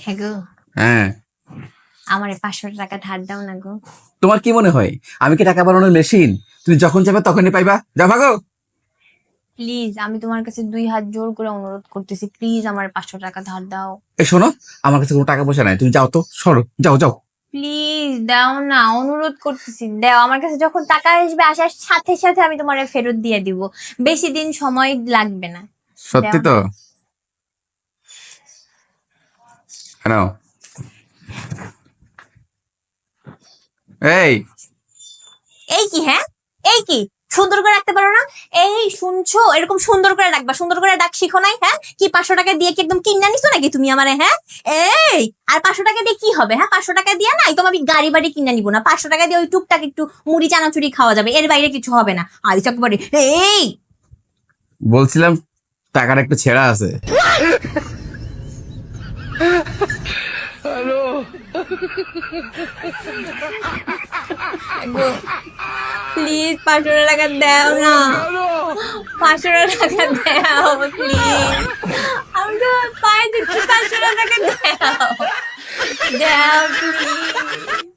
হ্যাঁ গো, হ্যাঁ, আমারে 500 টাকা ধার দাও না গো। তোমার কি মনে হয় আমি কি টাকা বানানোর মেশিন? তুমি যখন যাবে তখনই পাইবা, যা ভাগো। প্লিজ, আমি তোমার কাছে 2 হাত জোর করে অনুরোধ করতেছি, প্লিজ আমার 500 টাকা ধার দাও। এই শোনো, আমার কাছে কোনো টাকা পয়সা নাই, তুমি যাও তো, সরো, যাও যাও। প্লিজ দাও না, অনুরোধ করতেছি, দাও। আমার কাছে যখন টাকা আসবে, আসার সাথে সাথে আমি তোমার ফেরত দিয়ে দিব। বেশি দিন সময় লাগবে না। সত্যি দাও তো? না। হ্যাঁ, এই এই কি? হ্যাঁ, এই কি? সুন্দর করে রাখতে পারো না? এই শুনছো, এরকম সুন্দর করে রাখবা, সুন্দর করে ডাক শিখো নাই? হ্যাঁ, কি 500 টাকা দিয়ে কি একদম কিনা নিছো নাকি তুমি আমারে? হ্যাঁ, এই আর 500 টাকা দিয়ে কি হবে? হ্যাঁ, 500 টাকা দিয়ে না একদম আমি গাড়ি বাড়ি কিনা নিবো না। 500 টাকা দিয়ে ওই টুকটাক একটু মুড়ি চানাচুরি খাওয়া যাবে, এর বাইরে কিছু হবে না। আইস একবারে। এই বলছিলাম টাকার একটু ছেঁড়া আছে। প্লিজ 500 টাকা দাও না, 500 টাকা দাও প্লিজ। আমি তো পায়ে দিচ্ছি, 500 টাকা দাও, দাও